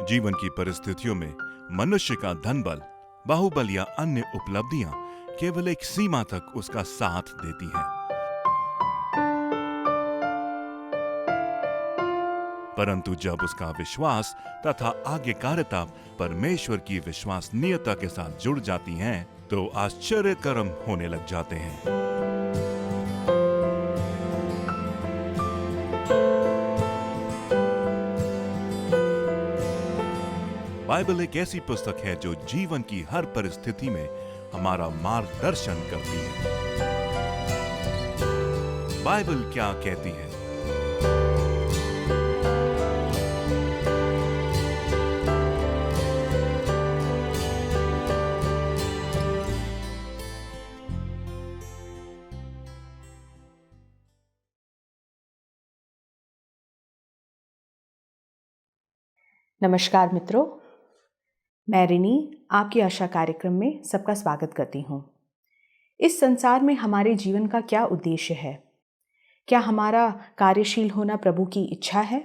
जीवन की परिस्थितियों में मनुष्य का धन बल, बाहुबल या अन्य उपलब्धियां केवल एक सीमा तक उसका साथ देती हैं। परंतु जब उसका विश्वास तथा आज्ञाकारिता परमेश्वर की विश्वसनीयता के साथ जुड़ जाती हैं, तो आश्चर्य कर्म होने लग जाते हैं। बाइबल एक ऐसी पुस्तक है जो जीवन की हर परिस्थिति में हमारा मार्गदर्शन करती है। बाइबल क्या कहती है? नमस्कार मित्रों, मैं रिनी आपकी आशा कार्यक्रम में सबका स्वागत करती हूँ। इस संसार में हमारे जीवन का क्या उद्देश्य है? क्या हमारा कार्यशील होना प्रभु की इच्छा है?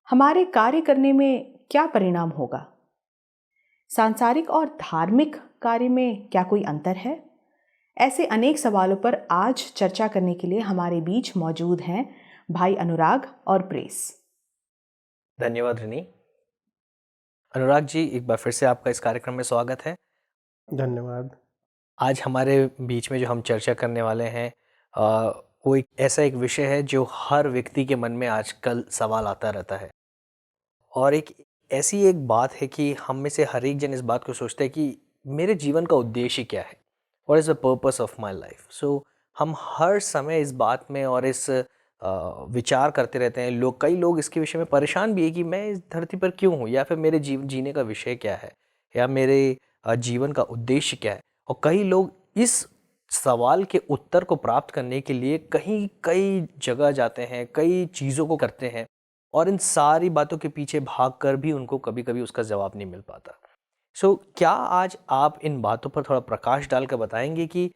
हमारे कार्य करने में क्या परिणाम होगा? सांसारिक और धार्मिक कार्य में क्या कोई अंतर है? ऐसे अनेक सवालों पर आज चर्चा करने के लिए हमारे बीच मौजूद हैं भाई अनुराग और प्रेस। धन्यवाद रिनी। अनुराग जी, एक बार फिर से आपका इस कार्यक्रम में स्वागत है। धन्यवाद। आज हमारे बीच में जो हम चर्चा करने वाले हैं वो एक ऐसा एक विषय है जो हर व्यक्ति के मन में आजकल सवाल आता रहता है, और एक ऐसी एक बात है कि हम में से हर एक जन इस बात को सोचता है कि मेरे जीवन का उद्देश्य क्या है, what is the purpose of my life. So हम हर समय इस बात में और इस विचार करते रहते हैं। कई लोग इसके विषय में परेशान भी है कि मैं इस धरती पर क्यों हूँ, या फिर मेरे जीने का विषय क्या है, या मेरे जीवन का उद्देश्य क्या है। और कई लोग इस सवाल के उत्तर को प्राप्त करने के लिए कई जगह जाते हैं, कई चीज़ों को करते हैं, और इन सारी बातों के पीछे भागकर भी उनको कभी कभी उसका जवाब नहीं मिल पाता। सो क्या आज आप इन बातों पर थोड़ा प्रकाश डालकर बताएंगे कि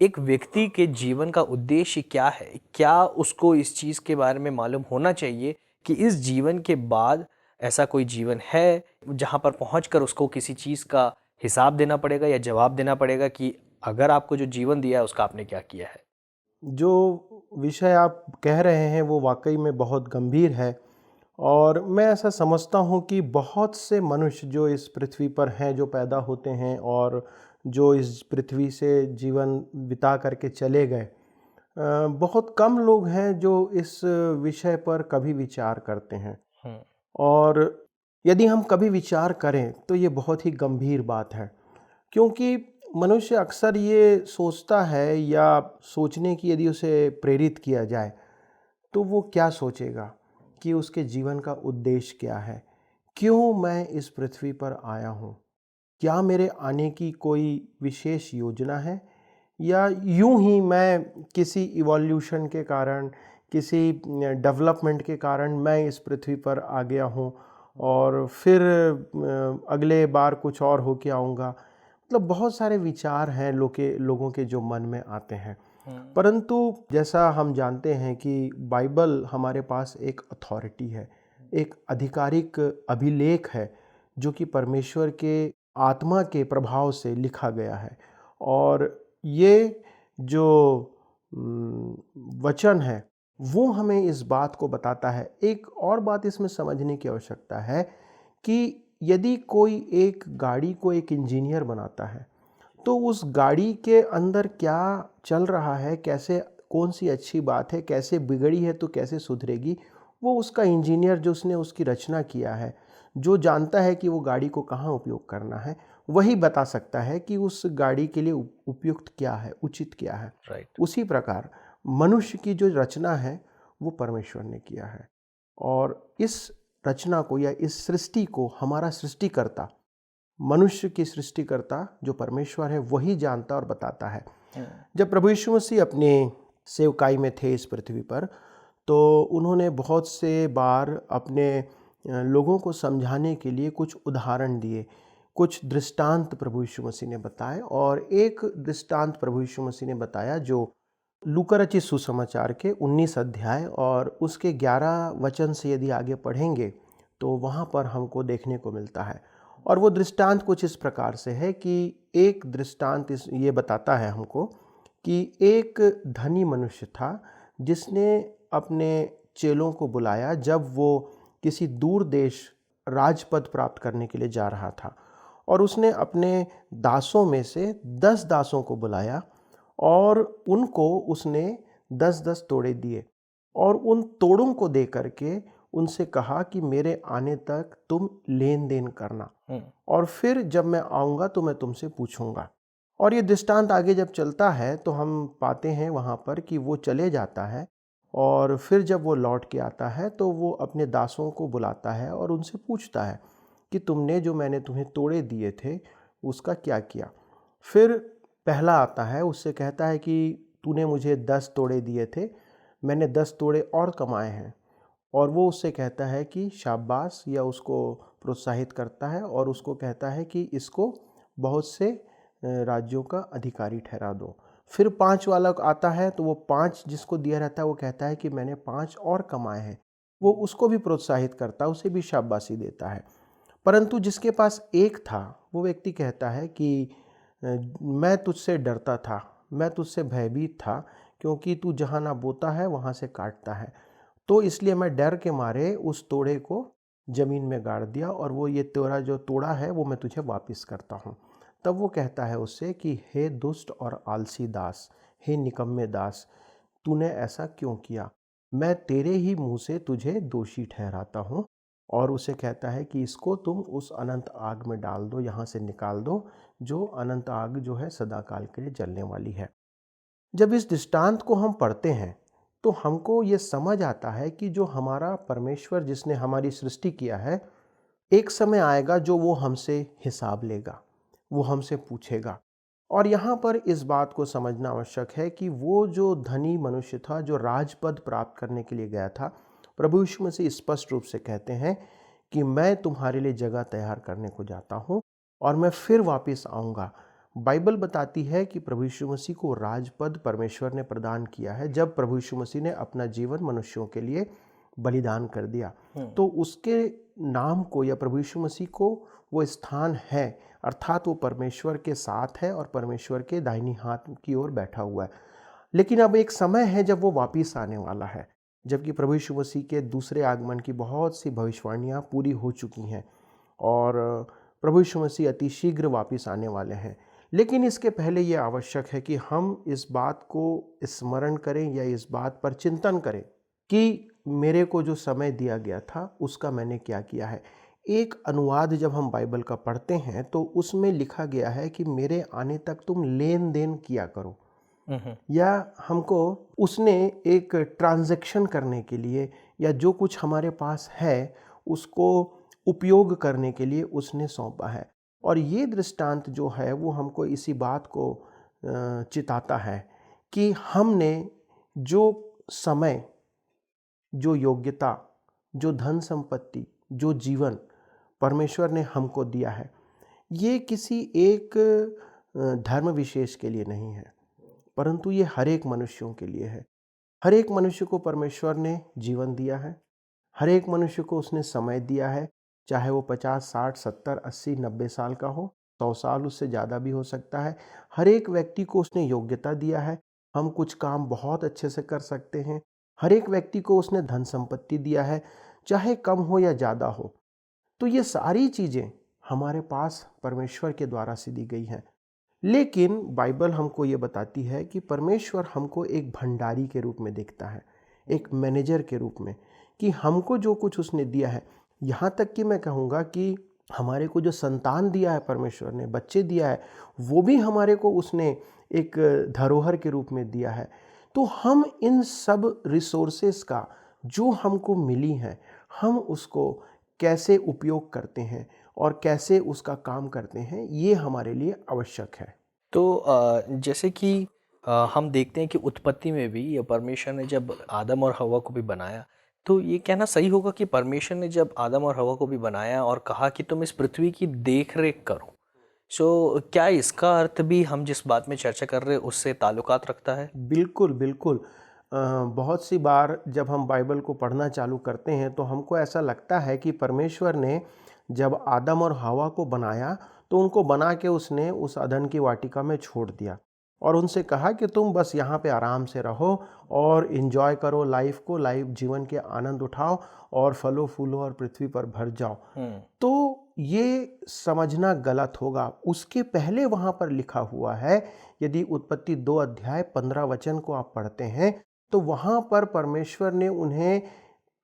एक व्यक्ति के जीवन का उद्देश्य क्या है? क्या उसको इस चीज़ के बारे में मालूम होना चाहिए कि इस जीवन के बाद ऐसा कोई जीवन है जहाँ पर पहुँचकर उसको किसी चीज़ का हिसाब देना पड़ेगा या जवाब देना पड़ेगा कि अगर आपको जो जीवन दिया है उसका आपने क्या किया है? जो विषय आप कह रहे हैं वो वाकई में बहुत गंभीर है, और मैं ऐसा समझता हूँ कि बहुत से मनुष्य जो इस पृथ्वी पर हैं, जो पैदा होते हैं और जो इस पृथ्वी से जीवन बिता करके चले गए, बहुत कम लोग हैं जो इस विषय पर कभी विचार करते हैं। और यदि हम कभी विचार करें तो ये बहुत ही गंभीर बात है, क्योंकि मनुष्य अक्सर ये सोचता है, या सोचने की यदि उसे प्रेरित किया जाए तो वो क्या सोचेगा कि उसके जीवन का उद्देश्य क्या है, क्यों मैं इस पृथ्वी पर आया हूँ, क्या मेरे आने की कोई विशेष योजना है, या यूं ही मैं किसी इवोल्यूशन के कारण, किसी डेवलपमेंट के कारण मैं इस पृथ्वी पर आ गया हूँ और फिर अगले बार कुछ और होके आऊँगा। मतलब बहुत सारे विचार हैं लोगों के जो मन में आते हैं। परंतु जैसा हम जानते हैं कि बाइबल हमारे पास एक अथॉरिटी है, एक आधिकारिक अभिलेख है जो कि परमेश्वर के आत्मा के प्रभाव से लिखा गया है। और ये जो वचन है वो हमें इस बात को बताता है। एक और बात इसमें समझने की आवश्यकता है कि यदि कोई एक गाड़ी को एक इंजीनियर बनाता है तो उस गाड़ी के अंदर क्या चल रहा है, कैसे, कौन सी अच्छी बात है, कैसे बिगड़ी है तो कैसे सुधरेगी, वो उसका इंजीनियर जो उसने उसकी रचना किया है, जो जानता है कि वो गाड़ी को कहाँ उपयोग करना है, वही बता सकता है कि उस गाड़ी के लिए उपयुक्त क्या है, उचित क्या है। राइट। उसी प्रकार मनुष्य की जो रचना है वो परमेश्वर ने किया है, और इस रचना को या इस सृष्टि को हमारा सृष्टिकर्ता, मनुष्य की सृष्टिकर्ता जो परमेश्वर है, वही जानता और बताता है। जब प्रभु यीशु मसीह अपने सेवकाई में थे इस पृथ्वी पर, तो उन्होंने बहुत से बार अपने लोगों को समझाने के लिए कुछ उदाहरण दिए, कुछ दृष्टांत प्रभु यीशु मसीह ने बताए। और एक दृष्टांत प्रभु यीशु मसीह ने बताया जो लूका रचित सुसमाचार के 19 अध्याय और उसके 11 वचन से यदि आगे पढ़ेंगे तो वहाँ पर हमको देखने को मिलता है। और वो दृष्टांत कुछ इस प्रकार से है कि एक दृष्टांत ये बताता है हमको कि एक धनी मनुष्य था जिसने अपने चेलों को बुलाया जब वो किसी दूर देश राजपद प्राप्त करने के लिए जा रहा था, और उसने अपने दासों में से 10 दासों को बुलाया और उनको उसने 10-10 तोड़े दिए और उन तोड़ों को दे करके उनसे कहा कि मेरे आने तक तुम लेन देन करना, और फिर जब मैं आऊँगा तो मैं तुमसे पूछूंगा। और ये दृष्टांत आगे जब चलता है तो हम पाते हैं वहाँ पर कि वो चले जाता है, और फिर जब वो लौट के आता है तो वो अपने दासों को बुलाता है और उनसे पूछता है कि तुमने जो मैंने तुम्हें तोड़े दिए थे उसका क्या किया। फिर पहला आता है, उससे कहता है कि तूने मुझे 10 तोड़े दिए थे, मैंने 10 तोड़े और कमाए हैं। और वो उससे कहता है कि शाबाश, या उसको प्रोत्साहित करता है और उसको कहता है कि इसको बहुत से राज्यों का अधिकारी ठहरा दो। फिर 5 वाला आता है तो वो 5 जिसको दिया रहता है वो कहता है कि मैंने 5 और कमाए हैं। वो उसको भी प्रोत्साहित करता है, उसे भी शाबाशी देता है। परंतु जिसके पास 1 था वो व्यक्ति कहता है कि मैं तुझसे डरता था, मैं तुझसे भयभीत था, क्योंकि तू जहाँ ना बोता है वहाँ से काटता है, तो इसलिए मैं डर के मारे उस तोड़े को ज़मीन में गाड़ दिया और वो ये तेरा जो तोड़ा है वो मैं तुझे वापस करता हूँ। तब वो कहता है उससे कि हे दुष्ट और आलसी दास, हे निकम्मे दास, तूने ऐसा क्यों किया? मैं तेरे ही मुँह से तुझे दोषी ठहराता हूँ। और उसे कहता है कि इसको तुम उस अनंत आग में डाल दो, यहाँ से निकाल दो, जो अनंत आग जो है सदाकाल के लिए जलने वाली है। जब इस दृष्टांत को हम पढ़ते हैं तो हमको ये समझ आता है कि जो हमारा परमेश्वर जिसने हमारी सृष्टि किया है, एक समय आएगा जो वो हमसे हिसाब लेगा, वो हमसे पूछेगा। और यहाँ पर इस बात को समझना आवश्यक है कि वो जो धनी मनुष्य था जो राजपद प्राप्त करने के लिए गया था, प्रभु यीशु मसीह स्पष्ट रूप से कहते हैं कि मैं तुम्हारे लिए जगह तैयार करने को जाता हूँ और मैं फिर वापस आऊँगा। बाइबल बताती है कि प्रभु यीशु मसीह को राजपद परमेश्वर ने प्रदान किया है जब प्रभु यीशु मसीह ने अपना जीवन मनुष्यों के लिए बलिदान कर दिया। तो उसके नाम को या प्रभु यीशु मसीह को वो स्थान है, अर्थात वो परमेश्वर के साथ है और परमेश्वर के दाहिनी हाथ की ओर बैठा हुआ है। लेकिन अब एक समय है जब वो वापस आने वाला है, जबकि प्रभु यीशु मसीह के दूसरे आगमन की बहुत सी भविष्यवाणियाँ पूरी हो चुकी हैं और प्रभु यीशु मसीह अति शीघ्र वापस आने वाले हैं। लेकिन इसके पहले ये आवश्यक है कि हम इस बात को स्मरण करें या इस बात पर चिंतन करें कि मेरे को जो समय दिया गया था उसका मैंने क्या किया है। एक अनुवाद जब हम बाइबल का पढ़ते हैं तो उसमें लिखा गया है कि मेरे आने तक तुम लेन देन किया करो, या हमको उसने एक ट्रांजैक्शन करने के लिए या जो कुछ हमारे पास है उसको उपयोग करने के लिए उसने सौंपा है। और ये दृष्टांत जो है वो हमको इसी बात को चिताता है कि हमने जो समय, जो योग्यता, जो धन संपत्ति, जो जीवन परमेश्वर ने हमको दिया है, ये किसी एक धर्म विशेष के लिए नहीं है, परंतु ये हर एक मनुष्यों के लिए है। हर एक मनुष्य को परमेश्वर ने जीवन दिया है, हर एक मनुष्य को उसने समय दिया है, चाहे वो 50, 60, 70, 80, 90 साल का हो, 100 साल उससे ज़्यादा भी हो सकता है। हर एक व्यक्ति को उसने योग्यता दिया है, हम कुछ काम बहुत अच्छे से कर सकते हैं। हर एक व्यक्ति को उसने धन संपत्ति दिया है, चाहे कम हो या ज़्यादा हो। तो ये सारी चीज़ें हमारे पास परमेश्वर के द्वारा से दी गई हैं। लेकिन बाइबल हमको ये बताती है कि परमेश्वर हमको एक भंडारी के रूप में देखता है, एक मैनेजर के रूप में, कि हमको जो कुछ उसने दिया है, यहाँ तक कि मैं कहूँगा कि हमारे को जो संतान दिया है परमेश्वर ने, बच्चे दिया है, वो भी हमारे को उसने एक धरोहर के रूप में दिया है। तो हम इन सब रिसोर्सेस का जो हमको मिली हैं, हम उसको कैसे उपयोग करते हैं और कैसे उसका काम करते हैं, ये हमारे लिए आवश्यक है। तो जैसे कि हम देखते हैं कि उत्पत्ति में भी ये परमेश्वर ने जब आदम और हवा को भी बनाया, तो ये कहना सही होगा कि परमेश्वर ने जब आदम और हवा को भी बनाया और कहा कि तुम इस पृथ्वी की देख रेख करो, सो क्या इसका अर्थ भी हम जिस बात में चर्चा कर रहे हैं उससे ताल्लुकात रखता है? बिल्कुल बिल्कुल। बहुत सी बार जब हम बाइबल को पढ़ना चालू करते हैं तो हमको ऐसा लगता है कि परमेश्वर ने जब आदम और हवा को बनाया तो उनको बना के उसने उस अदन की वाटिका में छोड़ दिया और उनसे कहा कि तुम बस यहाँ पे आराम से रहो और इन्जॉय करो लाइफ को, लाइफ जीवन के आनंद उठाओ और फलो फूलो और पृथ्वी पर भर जाओ। तो ये समझना गलत होगा। उसके पहले वहाँ पर लिखा हुआ है, यदि उत्पत्ति 2 अध्याय 15 वचन को आप पढ़ते हैं तो वहाँ पर परमेश्वर ने उन्हें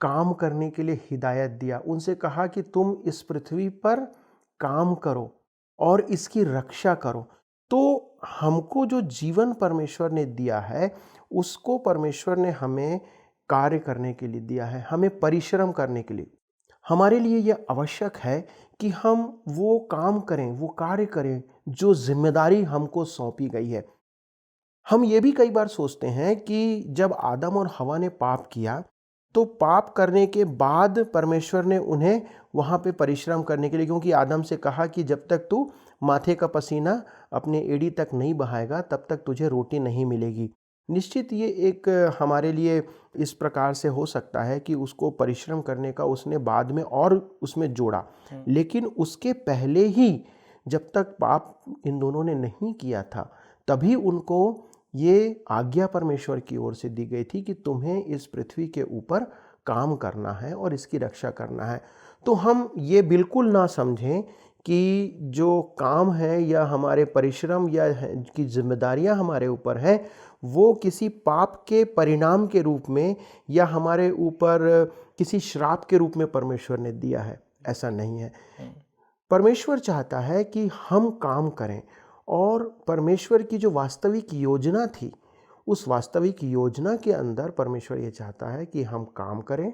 काम करने के लिए हिदायत दिया। उनसे कहा कि तुम इस पृथ्वी पर काम करो और इसकी रक्षा करो। तो हमको जो जीवन परमेश्वर ने दिया है उसको परमेश्वर ने हमें कार्य करने के लिए दिया है, हमें परिश्रम करने के लिए। हमारे लिए यह आवश्यक है कि हम वो काम करें, वो कार्य करें जो जिम्मेदारी हमको सौंपी गई है। हम ये भी कई बार सोचते हैं कि जब आदम और हवा ने पाप किया तो पाप करने के बाद परमेश्वर ने उन्हें वहाँ पे परिश्रम करने के लिए, क्योंकि आदम से कहा कि जब तक तू माथे का पसीना अपने एड़ी तक नहीं बहाएगा तब तक तुझे रोटी नहीं मिलेगी। निश्चित ये एक हमारे लिए इस प्रकार से हो सकता है कि उसको परिश्रम करने का उसने बाद में और उसमें जोड़ा, लेकिन उसके पहले ही जब तक पाप इन दोनों ने नहीं किया था तभी उनको ये आज्ञा परमेश्वर की ओर से दी गई थी कि तुम्हें इस पृथ्वी के ऊपर काम करना है और इसकी रक्षा करना है। तो हम ये बिल्कुल ना समझें कि जो काम है या हमारे परिश्रम या की जिम्मेदारियां हमारे ऊपर हैं वो किसी पाप के परिणाम के रूप में या हमारे ऊपर किसी श्राप के रूप में परमेश्वर ने दिया है। ऐसा नहीं है। परमेश्वर चाहता है कि हम काम करें और परमेश्वर की जो वास्तविक योजना थी उस वास्तविक योजना के अंदर परमेश्वर ये चाहता है कि हम काम करें,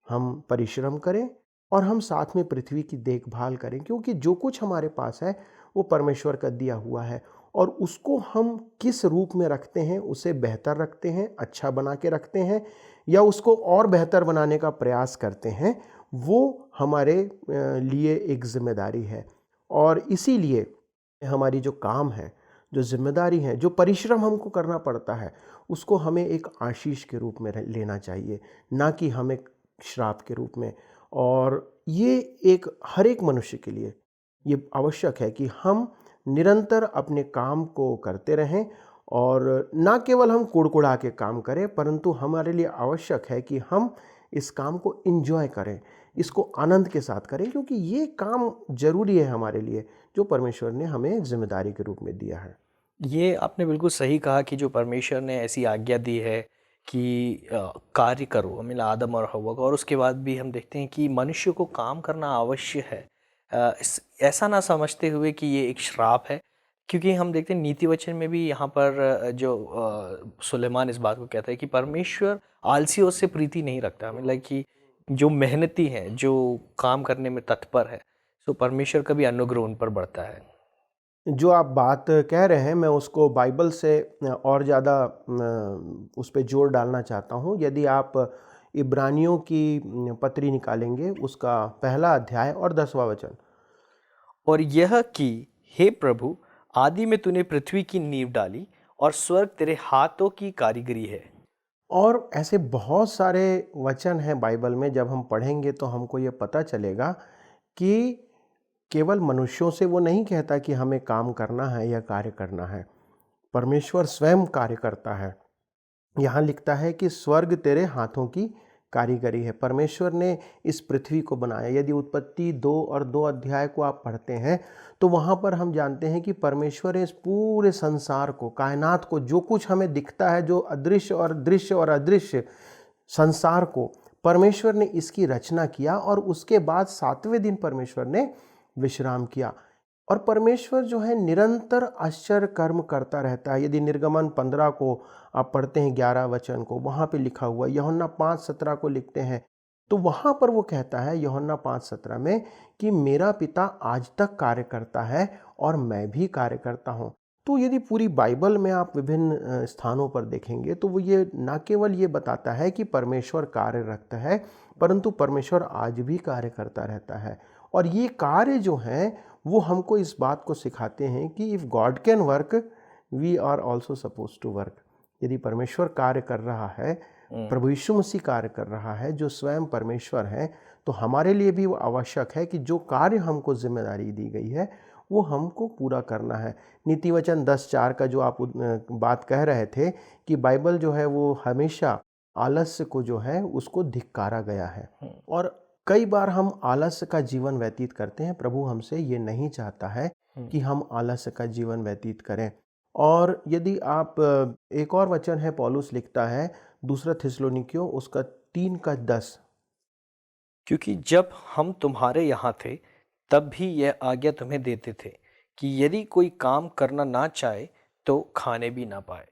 हम परिश्रम करें और हम साथ में पृथ्वी की देखभाल करें, क्योंकि जो कुछ हमारे पास है वो परमेश्वर का दिया हुआ है और उसको हम किस रूप में रखते हैं, उसे बेहतर रखते हैं, अच्छा बना के रखते हैं या उसको और बेहतर बनाने का प्रयास करते हैं, वो हमारे लिए एक जिम्मेदारी है। और इसीलिए हमारी जो काम है, जो जिम्मेदारी है, जो परिश्रम हमको करना पड़ता है उसको हमें एक आशीष के रूप में लेना चाहिए, ना कि हमें श्राप के रूप में। और ये एक हर एक मनुष्य के लिए ये आवश्यक है कि हम निरंतर अपने काम को करते रहें और ना केवल हम कुड़कुड़ा के काम करें, परंतु हमारे लिए आवश्यक है कि हम इस काम को एंजॉय करें, इसको आनंद के साथ करें, क्योंकि ये काम जरूरी है हमारे लिए जो परमेश्वर ने हमें जिम्मेदारी के रूप में दिया है। ये आपने बिल्कुल सही कहा कि जो परमेश्वर ने ऐसी आज्ञा दी है कि कार्य करो, मिला आदम और हव्वा को, और उसके बाद भी हम देखते हैं कि मनुष्य को काम करना आवश्यक है। ऐसा ना समझते हुए कि ये एक श्राप है, क्योंकि हम देखते हैं नीति वचन में भी यहाँ पर जो सुलेमान इस बात को कहता है कि परमेश्वर आलसियों से प्रीति नहीं रखता। मतलब कि जो मेहनती हैं, जो काम करने में तत्पर है, तो परमेश्वर का भी अनुग्रह उन पर बढ़ता है। जो आप बात कह रहे हैं मैं उसको बाइबल से और ज़्यादा उस पर जोर डालना चाहता हूँ। यदि आप इब्रानियों की पत्री निकालेंगे उसका 1 अध्याय और 10वां वचन, और यह कि हे प्रभु, आदि में तूने पृथ्वी की नींव डाली और स्वर्ग तेरे हाथों की कारीगरी है। और ऐसे बहुत सारे वचन हैं बाइबल में। जब हम पढ़ेंगे तो हमको ये पता चलेगा कि केवल मनुष्यों से वो नहीं कहता कि हमें काम करना है या कार्य करना है, परमेश्वर स्वयं कार्य करता है। यहाँ लिखता है कि स्वर्ग तेरे हाथों की कारीगरी है। परमेश्वर ने इस पृथ्वी को बनाया। यदि उत्पत्ति 2 और 2 अध्याय को आप पढ़ते हैं तो वहाँ पर हम जानते हैं कि परमेश्वर इस पूरे संसार को, कायनात को, जो कुछ हमें दिखता है, जो अदृश्य और दृश्य और अदृश्य संसार को, परमेश्वर ने इसकी रचना किया और उसके बाद 7वें दिन परमेश्वर ने विश्राम किया। और परमेश्वर जो है निरंतर आश्चर्य कर्म करता रहता है। यदि निर्गमन 15 को आप पढ़ते हैं 11 वचन को, वहाँ पे लिखा हुआ, यूहन्ना 5:17 को लिखते हैं तो वहाँ पर वो कहता है यूहन्ना 5:17 में कि मेरा पिता आज तक कार्य करता है और मैं भी कार्य करता हूँ। तो यदि पूरी बाइबल में आप विभिन्न स्थानों पर देखेंगे तो वो ये ना केवल ये बताता है कि परमेश्वर कार्य रखता है, परंतु परमेश्वर आज भी कार्य करता रहता है। और ये कार्य जो हैं वो हमको इस बात को सिखाते हैं कि if God can work we are also suppose to work. यदि परमेश्वर कार्य कर रहा है, प्रभु यीशु मसीह कार्य कर रहा है जो स्वयं परमेश्वर है, तो हमारे लिए भी वो आवश्यक है कि जो कार्य हमको जिम्मेदारी दी गई है वो हमको पूरा करना है। नीति वचन 10:4 का जो आप बात कह रहे थे कि बाइबल जो है वो हमेशा आलस्य को जो है उसको धिक्कारा गया है, और कई बार हम आलस्य का जीवन व्यतीत करते हैं। प्रभु हमसे ये नहीं चाहता है कि हम आलस्य का जीवन व्यतीत करें। और यदि आप एक और वचन है, पौलुस लिखता है 2 थिस्सलुनीकियों उसका 3:10, क्योंकि जब हम तुम्हारे यहाँ थे तब भी यह आज्ञा तुम्हें देते थे कि यदि कोई काम करना ना चाहे तो खाने भी ना पाए।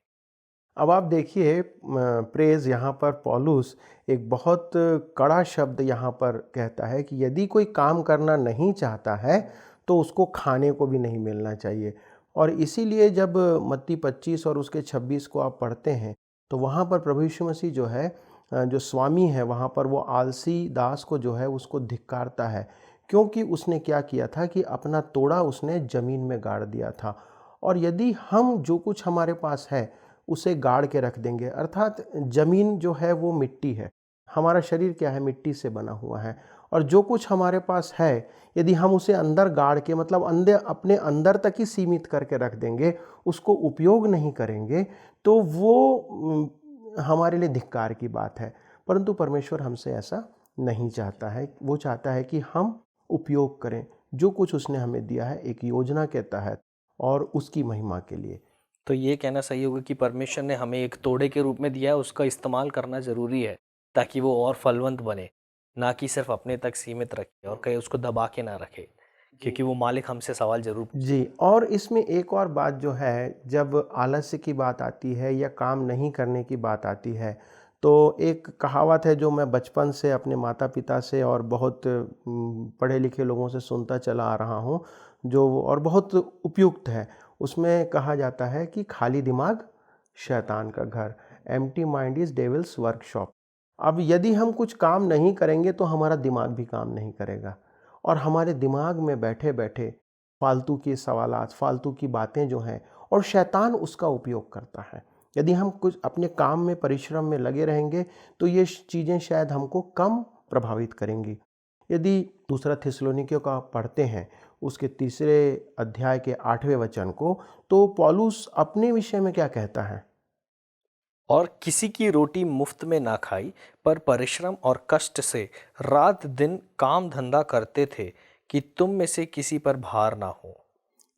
अब आप देखिए प्रेज यहाँ पर पौलुस एक बहुत कड़ा शब्द यहाँ पर कहता है कि यदि कोई काम करना नहीं चाहता है तो उसको खाने को भी नहीं मिलना चाहिए। और इसीलिए जब मत्ती 25 और उसके 26 को आप पढ़ते हैं तो वहाँ पर प्रभु यीशु मसीह जो है, जो स्वामी है, वहाँ पर वो आलसी दास को जो है उसको धिक्कारता है, क्योंकि उसने क्या किया था कि अपना तोड़ा उसने ज़मीन में गाड़ दिया था। और यदि हम जो कुछ हमारे पास है उसे गाड़ के रख देंगे, अर्थात ज़मीन जो है वो मिट्टी है, हमारा शरीर क्या है, मिट्टी से बना हुआ है, और जो कुछ हमारे पास है यदि हम उसे अंदर गाड़ के, मतलब अपने अंदर तक ही सीमित करके रख देंगे, उसको उपयोग नहीं करेंगे, तो वो हमारे लिए धिक्कार की बात है। परंतु परमेश्वर हमसे ऐसा नहीं चाहता है। वो चाहता है कि हम उपयोग करें जो कुछ उसने हमें दिया है एक योजना के तहत और उसकी महिमा के लिए। तो ये कहना सही होगा कि परमेश्वर ने हमें एक तोड़े के रूप में दिया है, उसका इस्तेमाल करना ज़रूरी है ताकि वो और फलवंत बने, ना कि सिर्फ अपने तक सीमित रखे और कहीं उसको दबा के ना रखे, क्योंकि वो मालिक हमसे सवाल जरूर जी। और इसमें एक और बात जो है, जब आलस्य की बात आती है या काम नहीं करने की बात आती है, तो एक कहावत है जो मैं बचपन से अपने माता पिता से और बहुत पढ़े लिखे लोगों से सुनता चला आ रहा हूँ, जो और बहुत उपयुक्त है। उसमें कहा जाता है कि खाली दिमाग शैतान का घर, empty mind is devils workshop. अब यदि हम कुछ काम नहीं करेंगे तो हमारा दिमाग भी काम नहीं करेगा, और हमारे दिमाग में बैठे बैठे फालतू के सवालात, फालतू की बातें जो हैं, और शैतान उसका उपयोग करता है। यदि हम कुछ अपने काम में, परिश्रम में लगे रहेंगे तो ये चीज़ें शायद हमको कम प्रभावित करेंगी। यदि 2 थिस्सलुनीकियों का पढ़ते हैं उसके 3 अध्याय के 8वें वचन को, तो पौलुस अपने विषय में क्या कहता है? और किसी की रोटी मुफ्त में ना खाई, पर परिश्रम और कष्ट से रात दिन काम धंधा करते थे कि तुम में से किसी पर भार ना हो।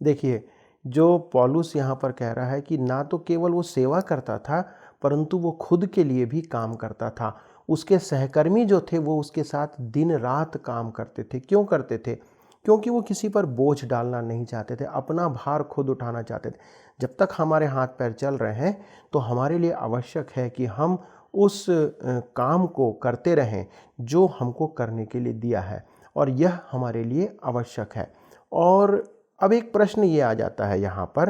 देखिए, जो पौलुस यहाँ पर कह रहा है कि ना तो केवल वो सेवा करता था, परंतु वो खुद के लिए भी काम करता था। उसके सहकर्मी जो थे वो उसके साथ दिन रात काम करते थे। क्यों करते थे? क्योंकि वो किसी पर बोझ डालना नहीं चाहते थे, अपना भार खुद उठाना चाहते थे। जब तक हमारे हाथ पैर चल रहे हैं तो हमारे लिए आवश्यक है कि हम उस काम को करते रहें जो हमको करने के लिए दिया है, और यह हमारे लिए आवश्यक है। और अब एक प्रश्न ये आ जाता है यहाँ पर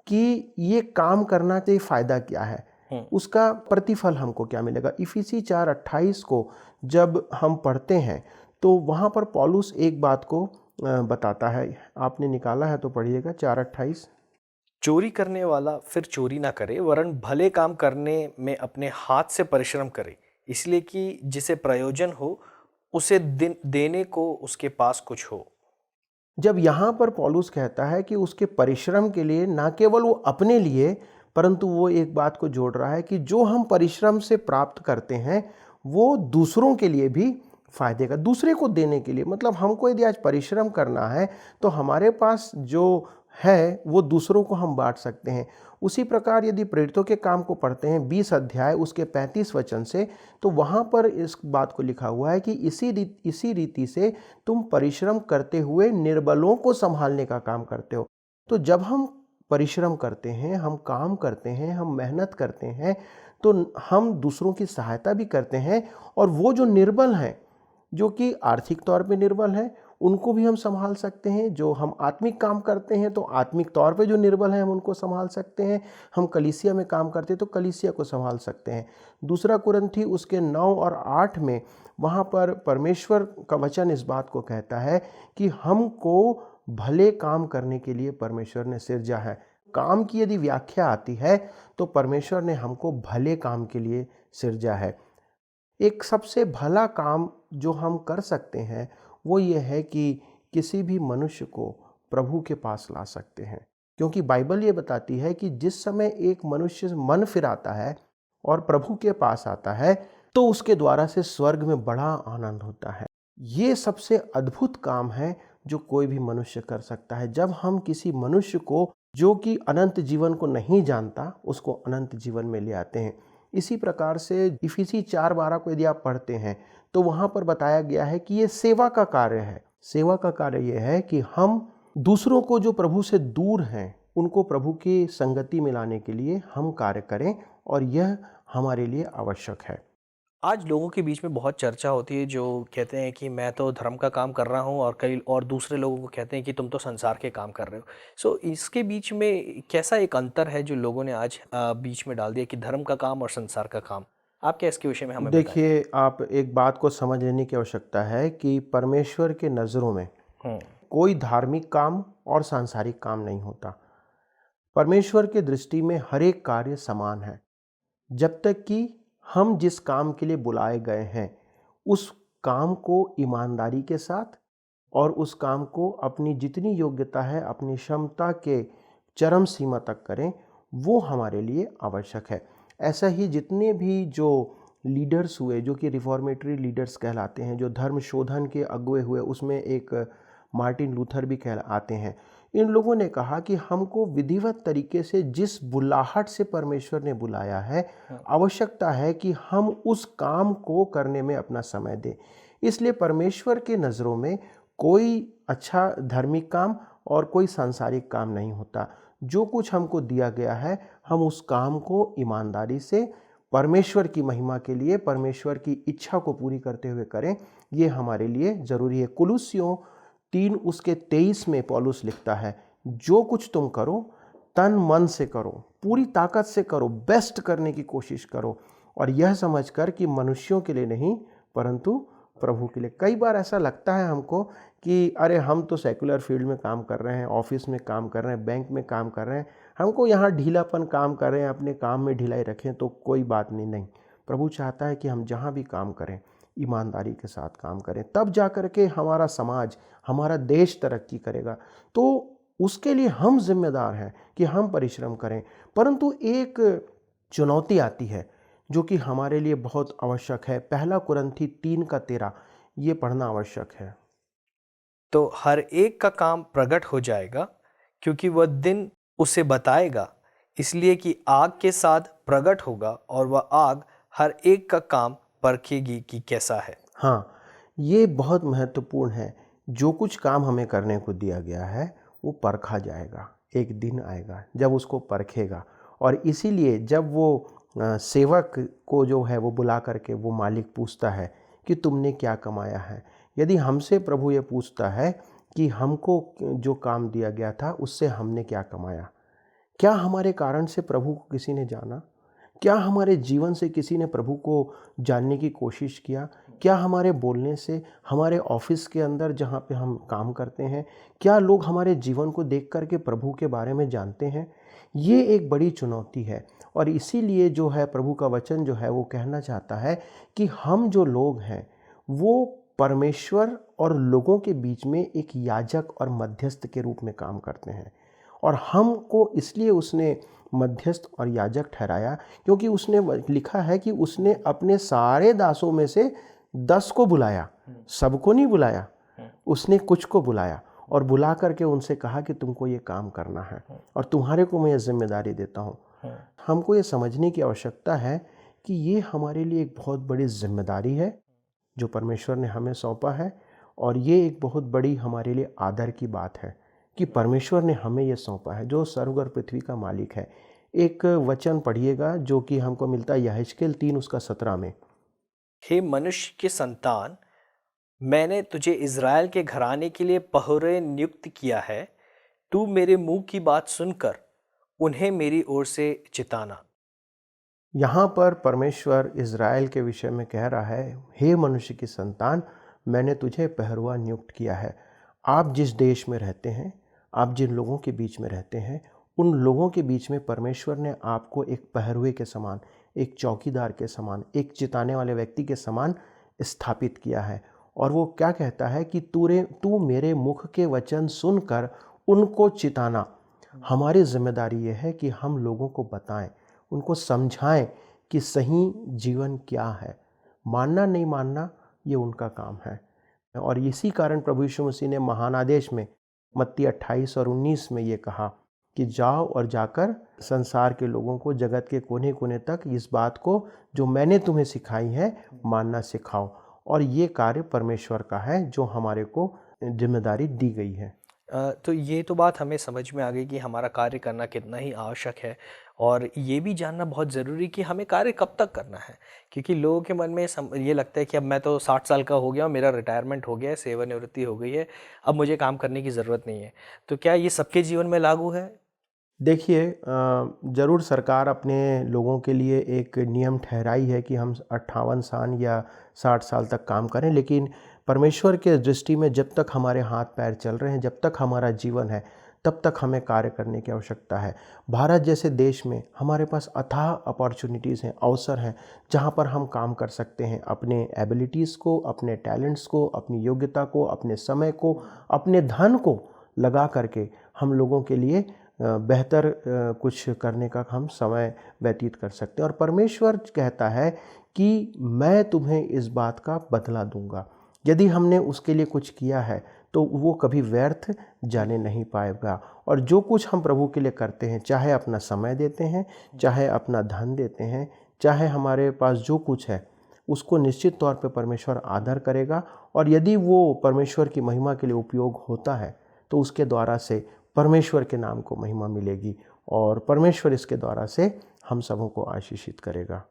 कि ये काम करना से फ़ायदा क्या है, उसका प्रतिफल हमको क्या मिलेगा? इफिसी 4:28 को जब हम पढ़ते हैं तो वहाँ पर पौलुस एक बात को बताता है। आपने निकाला है तो पढ़िएगा 4:28। चोरी करने वाला फिर चोरी ना करे, वरन भले काम करने में अपने हाथ से परिश्रम करे, इसलिए कि जिसे प्रयोजन हो उसे देने को उसके पास कुछ हो। जब यहाँ पर पौलुस कहता है कि उसके परिश्रम के लिए, ना केवल वो अपने लिए, परंतु वो एक बात को जोड़ रहा है कि जो हम परिश्रम से प्राप्त करते हैं वो दूसरों के लिए भी फायदे का, दूसरे को देने के लिए। मतलब हमको यदि आज परिश्रम करना है तो हमारे पास जो है वो दूसरों को हम बांट सकते हैं। उसी प्रकार यदि प्रेरितों के काम को पढ़ते हैं 20 अध्याय उसके 35 वचन से, तो वहाँ पर इस बात को लिखा हुआ है कि इसी रीति से तुम परिश्रम करते हुए निर्बलों को संभालने का काम करते हो। तो जब हम परिश्रम करते हैं, हम काम करते हैं, हम मेहनत करते हैं, तो हम दूसरों की सहायता भी करते हैं, और वो जो निर्बल हैं, जो कि आर्थिक तौर पे निर्बल हैं, उनको भी हम संभाल सकते हैं। जो हम आत्मिक काम करते हैं तो आत्मिक तौर पे जो निर्बल हैं हम उनको संभाल सकते हैं। हम कलीसिया में काम करते हैं तो कलीसिया को संभाल सकते हैं। 2 कुरिन्थी उसके 9 और 8 में वहाँ पर परमेश्वर का वचन इस बात को कहता है कि हमको भले काम करने के लिए परमेश्वर ने सिरजा है। काम की यदि व्याख्या आती है तो परमेश्वर ने हमको भले काम के लिए सृजा है। एक सबसे भला काम जो हम कर सकते हैं वो ये है कि किसी भी मनुष्य को प्रभु के पास ला सकते हैं, क्योंकि बाइबल ये बताती है कि जिस समय एक मनुष्य मन फिराता है और प्रभु के पास आता है तो उसके द्वारा से स्वर्ग में बड़ा आनंद होता है। ये सबसे अद्भुत काम है जो कोई भी मनुष्य कर सकता है। जब हम किसी मनुष्य को जो कि अनंत जीवन को नहीं जानता उसको अनंत जीवन में ले आते हैं। इसी प्रकार से इफिसी 4:12 को यदि आप पढ़ते हैं तो वहाँ पर बताया गया है कि ये सेवा का कार्य है। सेवा का कार्य ये है कि हम दूसरों को जो प्रभु से दूर हैं उनको प्रभु की संगति में लाने के लिए हम कार्य करें, और यह हमारे लिए आवश्यक है। आज लोगों के बीच में बहुत चर्चा होती है जो कहते हैं कि मैं तो धर्म का काम कर रहा हूँ, और कई और दूसरे लोगों को कहते हैं कि तुम तो संसार के काम कर रहे हो। सो इसके बीच में कैसा एक अंतर है जो लोगों ने आज बीच में डाल दिया कि धर्म का काम और संसार का काम? आप क्या इसके विषय में हमें बताएं? देखिए, आप एक बात को समझ लेने की आवश्यकता है कि परमेश्वर के नज़रों में कोई धार्मिक काम और सांसारिक काम नहीं होता। परमेश्वर के दृष्टि में हर एक कार्य समान है, जब तक कि हम जिस काम के लिए बुलाए गए हैं उस काम को ईमानदारी के साथ और उस काम को अपनी जितनी योग्यता है अपनी क्षमता के चरम सीमा तक करें, वो हमारे लिए आवश्यक है। ऐसा ही जितने भी जो लीडर्स हुए जो कि रिफॉर्मेटरी लीडर्स कहलाते हैं, जो धर्म शोधन के अगुए हुए, उसमें एक मार्टिन लूथर भी कहलाते हैं। इन लोगों ने कहा कि हमको विधिवत तरीके से जिस बुलाहट से परमेश्वर ने बुलाया है, आवश्यकता है कि हम उस काम को करने में अपना समय दें। इसलिए परमेश्वर के नज़रों में कोई अच्छा धार्मिक काम और कोई सांसारिक काम नहीं होता। जो कुछ हमको दिया गया है हम उस काम को ईमानदारी से परमेश्वर की महिमा के लिए, परमेश्वर की इच्छा को पूरी करते हुए करें, ये हमारे लिए ज़रूरी है। कुलुस्सियों 3 उसके 23 में पौलुस लिखता है, जो कुछ तुम करो तन मन से करो, पूरी ताकत से करो, बेस्ट करने की कोशिश करो, और यह समझकर कि मनुष्यों के लिए नहीं परंतु प्रभु के लिए। कई बार ऐसा लगता है हमको कि अरे हम तो सेकुलर फील्ड में काम कर रहे हैं, ऑफिस में काम कर रहे हैं, बैंक में काम कर रहे हैं, हमको यहाँ ढीलापन काम कर रहे हैं, अपने काम में ढिलाई रखें तो कोई बात नहीं। नहीं, प्रभु चाहता है कि हम जहाँ भी काम करें ईमानदारी के साथ काम करें, तब जा कर के हमारा समाज, हमारा देश तरक्की करेगा। तो उसके लिए हम जिम्मेदार हैं कि हम परिश्रम करें। परंतु एक चुनौती आती है जो कि हमारे लिए बहुत आवश्यक है। 1 कुरिन्थी 3:13 ये पढ़ना आवश्यक है। तो हर एक का काम प्रकट हो जाएगा, क्योंकि वह दिन उसे बताएगा, इसलिए कि आग के साथ प्रकट होगा और वह आग हर एक का काम परखेगी कि कैसा है। हाँ, ये बहुत महत्वपूर्ण है। जो कुछ काम हमें करने को दिया गया है वो परखा जाएगा। एक दिन आएगा जब उसको परखेगा, और इसीलिए जब वो सेवक को जो है वो बुला करके वो मालिक पूछता है कि तुमने क्या कमाया है। यदि हमसे प्रभु ये पूछता है कि हमको जो काम दिया गया था उससे हमने क्या कमाया, क्या हमारे कारण से प्रभु को किसी ने जाना, क्या हमारे जीवन से किसी ने प्रभु को जानने की कोशिश किया, क्या हमारे बोलने से, हमारे ऑफिस के अंदर जहाँ पे हम काम करते हैं, क्या लोग हमारे जीवन को देख करके प्रभु के बारे में जानते हैं। ये एक बड़ी चुनौती है, और इसीलिए जो है प्रभु का वचन जो है वो कहना चाहता है कि हम जो लोग हैं वो परमेश्वर और लोगों के बीच में एक याजक और मध्यस्थ के रूप में काम करते हैं। और हमको इसलिए उसने मध्यस्थ और याजक ठहराया क्योंकि उसने लिखा है कि उसने अपने सारे दासों में से 10 को बुलाया, सबको नहीं बुलाया, उसने कुछ को बुलाया और बुला करके उनसे कहा कि तुमको ये काम करना है और तुम्हारे को मैं ये जिम्मेदारी देता हूँ। हमको ये समझने की आवश्यकता है कि ये हमारे लिए एक बहुत बड़ी जिम्मेदारी है जो परमेश्वर ने हमें सौंपा है, और ये एक बहुत बड़ी हमारे लिए आदर की बात है कि परमेश्वर ने हमें ये सौंपा है जो स्वर्ग और पृथ्वी का मालिक है। एक वचन पढ़िएगा जो कि हमको मिलता है यहेजकेल 3:17 में। हे मनुष्य के संतान, मैंने तुझे इज़राइल के घराने के लिए पहरे नियुक्त किया है। तू मेरे मुंह की बात सुनकर उन्हें मेरी ओर से चिताना। यहाँ पर परमेश्वर इज़राइल के विषय में कह रहा है, हे मनुष्य की संतान, मैंने तुझे पहरुआ नियुक्त किया है। आप जिस देश में रहते हैं, आप जिन लोगों के बीच में रहते हैं, उन लोगों के बीच में परमेश्वर ने आपको एक पहरुए के समान, एक चौकीदार के समान, एक चिताने वाले व्यक्ति के समान स्थापित किया है। और वो क्या कहता है कि तू मेरे मुख के वचन सुनकर उनको चिताना। हमारी जिम्मेदारी ये है कि हम लोगों को बताएं, उनको समझाएं कि सही जीवन क्या है। मानना नहीं मानना ये उनका काम है। और इसी कारण प्रभु यीशु मसीह ने महान आदेश में मत्ती 28 और 19 में ये कहा कि जाओ और जाकर संसार के लोगों को, जगत के कोने कोने तक इस बात को जो मैंने तुम्हें सिखाई है मानना सिखाओ। और ये कार्य परमेश्वर का है जो हमारे को जिम्मेदारी दी गई है। तो ये तो बात हमें समझ में आ गई कि हमारा कार्य करना कितना ही आवश्यक है, और ये भी जानना बहुत ज़रूरी कि हमें कार्य कब तक करना है। क्योंकि लोगों के मन में ये लगता है कि अब मैं तो 60 साल का हो गया हूँ, मेरा रिटायरमेंट हो गया है, सेवानिवृत्ति हो गई है, अब मुझे काम करने की ज़रूरत नहीं है। तो क्या ये सबके जीवन में लागू है? देखिए, ज़रूर सरकार अपने लोगों के लिए एक नियम ठहराई है कि हम 58 साल या 60 साल तक काम करें, लेकिन परमेश्वर के दृष्टि में जब तक हमारे हाथ पैर चल रहे हैं, जब तक हमारा जीवन है, तब तक हमें कार्य करने की आवश्यकता है। भारत जैसे देश में हमारे पास अथाह अपॉर्चुनिटीज़ हैं, अवसर हैं, जहाँ पर हम काम कर सकते हैं। अपने एबिलिटीज़ को, अपने टैलेंट्स को, अपनी योग्यता को, अपने समय को, अपने धन को लगा करके हम लोगों के लिए बेहतर कुछ करने का हम समय व्यतीत कर सकते हैं। और परमेश्वर कहता है कि मैं तुम्हें इस बात का बदला दूंगा। यदि हमने उसके लिए कुछ किया है तो वो कभी व्यर्थ जाने नहीं पाएगा। और जो कुछ हम प्रभु के लिए करते हैं, चाहे अपना समय देते हैं, चाहे अपना धन देते हैं, चाहे हमारे पास जो कुछ है, उसको निश्चित तौर पे परमेश्वर आदर करेगा। और यदि वो परमेश्वर की महिमा के लिए उपयोग होता है तो उसके द्वारा से परमेश्वर के नाम को महिमा मिलेगी और परमेश्वर इसके द्वारा से हम सबों को आशीषित करेगा।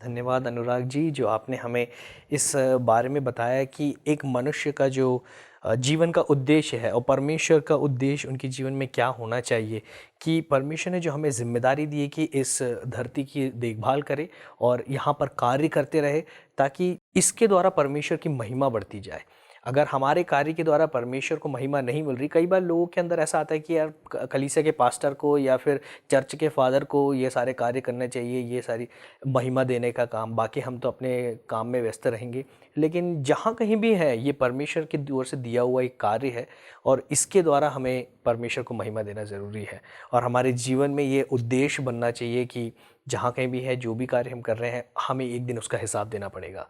धन्यवाद अनुराग जी, जो आपने हमें इस बारे में बताया कि एक मनुष्य का जो जीवन का उद्देश्य है और परमेश्वर का उद्देश्य उनके जीवन में क्या होना चाहिए। कि परमेश्वर ने जो हमें जिम्मेदारी दी है कि इस धरती की देखभाल करे और यहाँ पर कार्य करते रहे, ताकि इसके द्वारा परमेश्वर की महिमा बढ़ती जाए। अगर हमारे कार्य के द्वारा परमेश्वर को महिमा नहीं मिल रही, कई बार लोगों के अंदर ऐसा आता है कि यार कलीसिया के पास्टर को या फिर चर्च के फादर को ये सारे कार्य करने चाहिए, ये सारी महिमा देने का काम, बाकी हम तो अपने काम में व्यस्त रहेंगे। लेकिन जहाँ कहीं भी है, ये परमेश्वर की ओर से दिया हुआ एक कार्य है और इसके द्वारा हमें परमेश्वर को महिमा देना ज़रूरी है। और हमारे जीवन में ये उद्देश्य बनना चाहिए कि जहाँ कहीं भी है, जो भी कार्य हम कर रहे हैं, हमें एक दिन उसका हिसाब देना पड़ेगा।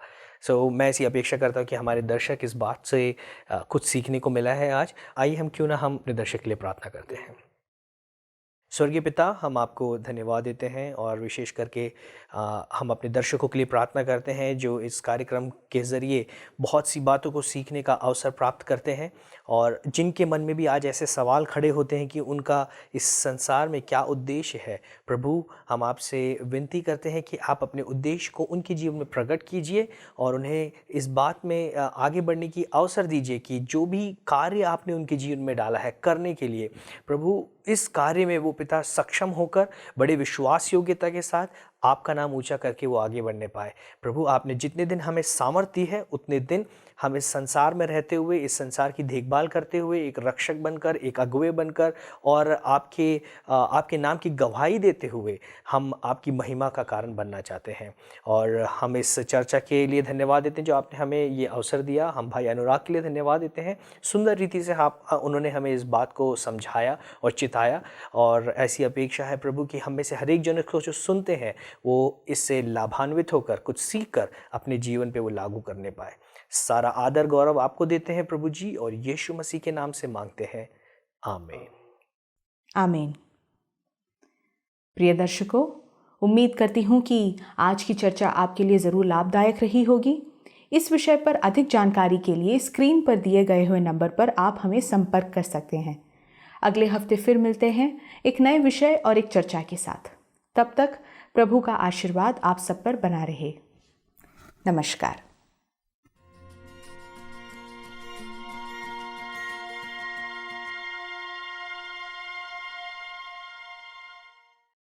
मैं ऐसी अपेक्षा करता हूँ कि हमारे दर्शक इस बात से कुछ सीखने को मिला है आज। आइए हम क्यों ना हम अपने दर्शक के लिए प्रार्थना करते हैं। स्वर्गीय पिता, हम आपको धन्यवाद देते हैं और विशेष करके हम अपने दर्शकों के लिए प्रार्थना करते हैं जो इस कार्यक्रम के ज़रिए बहुत सी बातों को सीखने का अवसर प्राप्त करते हैं, और जिनके मन में भी आज ऐसे सवाल खड़े होते हैं कि उनका इस संसार में क्या उद्देश्य है। प्रभु, हम आपसे विनती करते हैं कि आप अपने उद्देश्य को उनके जीवन में प्रकट कीजिए और उन्हें इस बात में आगे बढ़ने की अवसर दीजिए कि जो भी कार्य आपने उनके जीवन में डाला है करने के लिए, प्रभु इस कार्य में वो पिता सक्षम होकर बड़े विश्वास योग्यता के साथ आपका नाम ऊंचा करके वो आगे बढ़ने पाए। प्रभु, आपने जितने दिन हमें सामर्थ्य दी है, उतने दिन हम इस संसार में रहते हुए, इस संसार की देखभाल करते हुए, एक रक्षक बनकर, एक अगुवे बनकर और आपके नाम की गवाही देते हुए हम आपकी महिमा का कारण बनना चाहते हैं। और हम इस चर्चा के लिए धन्यवाद देते हैं जो आपने हमें ये अवसर दिया। हम भाई अनुराग के लिए धन्यवाद देते हैं, सुंदर रीति से उन्होंने हमें इस बात को समझाया और चिताया। और ऐसी अपेक्षा है प्रभु कि हम में से हर एक जन को जो सुनते हैं वो इससे लाभान्वित होकर, कुछ सीख कर अपने जीवन पे वो लागू करने पाए। सारा आदर गौरव आपको देते हैं प्रभु जी, और यीशु मसीह के नाम से मांगते हैं, आमीन। आमीन। प्रिय दर्शकों, उम्मीद करती हूँ कि आज की चर्चा आपके लिए ज़रूर लाभदायक रही होगी। इस विषय पर अधिक जानकारी के लिए स्क्रीन पर दिए गए हुए नंबर पर आप हमें संपर्क कर सकते हैं। अगले हफ्ते फिर मिलते हैं एक नए विषय और एक चर्चा के साथ। तब तक प्रभु का आशीर्वाद आप सब पर बना रहे। नमस्कार।